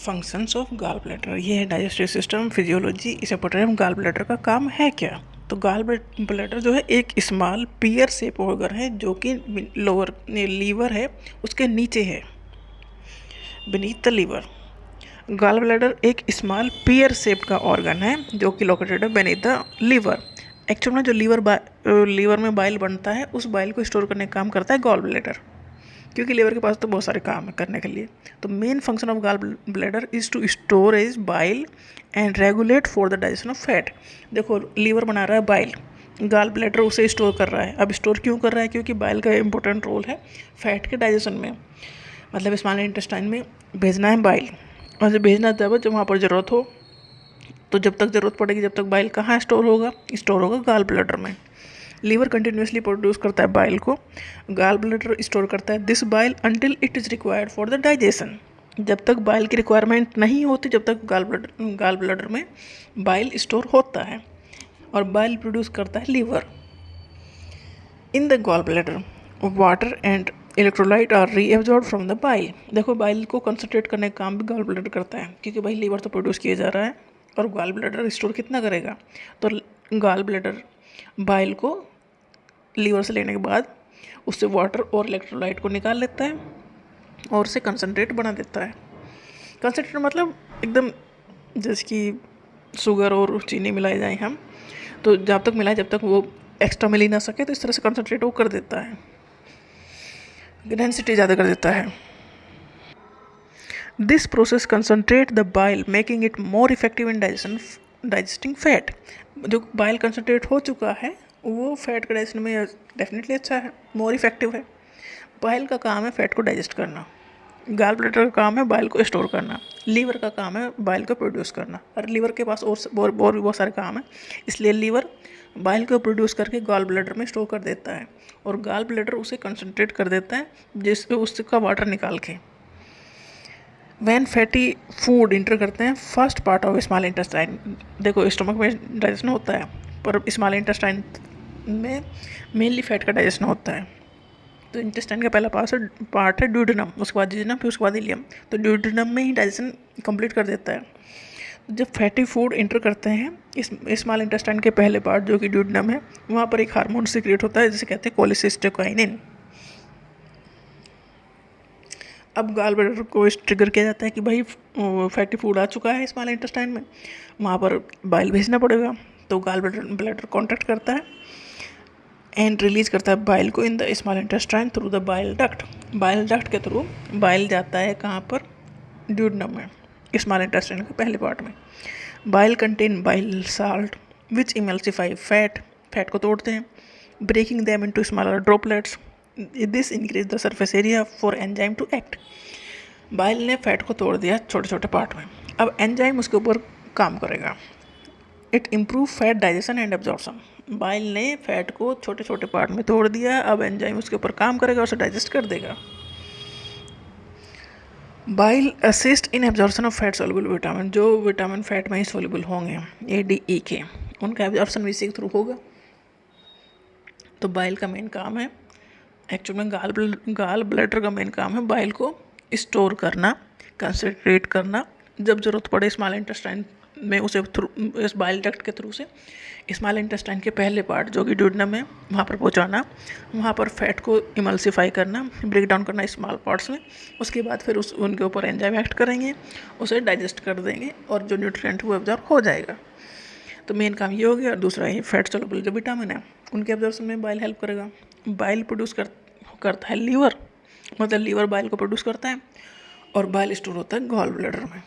Functions of gall bladder, ये है digestive system, physiology. इसे पढ़ रहे हैं हम। गॉल ब्लैडर का काम है क्या? तो गॉल ब्लैडर जो है एक स्मॉल पियर शेप ऑर्गन है जो कि लोअर लीवर है उसके नीचे है, beneath the liver. Gall bladder एक स्मॉल पियर शेप का ऑर्गन है जो कि लोकेटेड है बीनीथ द लीवर। एक्चुअल में जो लीवर में बाइल बनता है उस बाइल को स्टोर करने का काम करता है गॉल ब्लैडर, क्योंकि लीवर के पास तो बहुत सारे काम है करने के लिए। तो main function of gall bladder is to storage bile and regulate for the digestion of fat. देखो लीवर बना रहा है बाइल, गॉल ब्लैडर उसे स्टोर कर रहा है। अब स्टोर क्यों कर रहा है? क्योंकि बाइल का इंपॉर्टेंट रोल है फैट के डाइजेशन में, मतलब स्मॉल इंटेस्टाइन में भेजना है बाइल, और जब भेजना जब वहाँ पर ज़रूरत हो, तो जब तक ज़रूरत पड़ेगी जब तक बाइल कहाँ स्टोर होगा गॉल ब्लैडर में। लीवर कंटिन्यूसली प्रोड्यूस करता है बाइल को, गॉल ब्लैडर स्टोर करता है this bile until it is required for the digestion. जब तक बाइल की रिक्वायरमेंट नहीं होती जब तक गॉल ब्लैडर में बाइल स्टोर होता है, और बाइल प्रोड्यूस करता है liver. In the gall bladder water and electrolyte are reabsorb from the bile. देखो बाइल को कंसनट्रेट करने का काम भी गॉल ब्लैडर करता है, क्योंकि भाई लीवर तो प्रोड्यूस किया जा रहा है और गॉल ब्लैडर स्टोर कितना करेगा। तो गॉल ब्लैडर बाइल को लीवर से लेने के बाद उससे वाटर और इलेक्ट्रोलाइट को निकाल लेता है और उसे कंसनट्रेट बना देता है। कंसनट्रेट मतलब एकदम जैसे कि शुगर और चीनी मिलाई जाए हम, तो जब तक मिलाए जब तक वो एक्स्ट्रा मिल ही ना सके, तो इस तरह से कंसनट्रेट वो कर देता है, डेंसिटी ज़्यादा कर देता है। This process concentrate the bile making it more effective in digesting fat. जो बाइल कंसनट्रेट हो चुका है वो फैट का डाइजेशन में डेफिनेटली अच्छा है, मोर इफेक्टिव है। बाइल का काम है फैट को डाइजेस्ट करना, गॉल ब्लैडर का काम है बाइल को स्टोर करना, लीवर का काम है बाइल को प्रोड्यूस करना। और लीवर के पास और भी बहुत सारे काम है, इसलिए लीवर बाइल को प्रोड्यूस करके गॉल ब्लैडर में स्टोर कर देता है और गॉल ब्लैडर उसे कंसनट्रेट कर देता है जिससे उसका वाटर निकाल के। वैन फैटी फूड इंटर करते हैं first part of small intestine. देखो स्टमक में डाइजेशन होता है पर स्मॉल इंटेस्टाइन में मेनली फैट का डाइजेशन होता है। तो इंटेस्टाइन का पहला पार्ट है ड्यूडेनम, उसके बाद जिजनम, फिर उसके बाद इलियम। तो ड्यूडेनम में ही डाइजेशन कंप्लीट कर देता है। जब फैटी फूड इंटर करते हैं इस स्मॉल इंटेस्टाइन के पहले पार्ट जो कि ड्यूडेनम है, वहाँ पर एक हार्मोन सीक्रेट होता है जिसे कहते हैं कोलेसिस्टेकाइनिन। अब गॉल ब्लैडर को ट्रिगर किया जाता है कि भाई फैटी फूड आ चुका है स्मॉल इंटेस्टाइन में, वहाँ पर बाइल भेजना पड़ेगा। तो गॉल ब्लैडर कॉन्टैक्ट करता है एंड रिलीज करता है बाइल को in the small intestine through the bile duct. Bile duct के थ्रू बाइल जाता है कहाँ पर? ड्यूडेनम में, स्मॉल इंटेस्टाइन के पहले पार्ट में। Bile contain bile salt which emulsify fat को तोड़ते हैं, breaking them into smaller droplets. This increase the surface area for enzyme to act. Bile ने फैट को तोड़ दिया छोटे छोटे पार्ट में, अब एंजाइम उसके ऊपर काम करेगा। It improve fat digestion and absorption. Bile ने फैट को छोटे छोटे पार्ट में तोड़ दिया, अब एंजाइम उसके ऊपर काम करेगा, उसे डाइजेस्ट कर देगा। Bile assist in absorption of fat soluble vitamin. जो विटामिन फैट में ही सोल्युबल होंगे ए डी ई के, उनका एब्जॉर्प्शन भी इसी के थ्रू होगा। तो बाइल का मेन काम है, एक्चुअल में गॉल ब्लैडर का मेन काम है बाइल को स्टोर करना, कंसनट्रेट करना, जब ज़रूरत पड़े स्मॉल इंटेस्टाइन में उसे थ्रू इस बाइल डक्ट के थ्रू से स्मॉल इंटेस्टाइन के पहले पार्ट जो कि ड्यूडेनम है वहाँ पर पहुँचाना, वहाँ पर फैट को इमल्सिफाई करना, ब्रेक डाउन करना स्मॉल पार्ट्स में। उसके बाद फिर उनके ऊपर एंजाइम एक्ट करेंगे, उसे डाइजेस्ट कर देंगे और जो न्यूट्रिएंट वो एब्जॉर्ब हो जाएगा। तो मेन काम ये हो गया। और दूसरा ये फैट सोल्युबल जो विटामिन है उनके एब्जॉर्प्शन में बाइल हेल्प करेगा। बाइल प्रोड्यूस करता है लीवर, मतलब लीवर बाइल को प्रोड्यूस करता है और बाइल स्टोर होता है गॉल ब्लैडर में।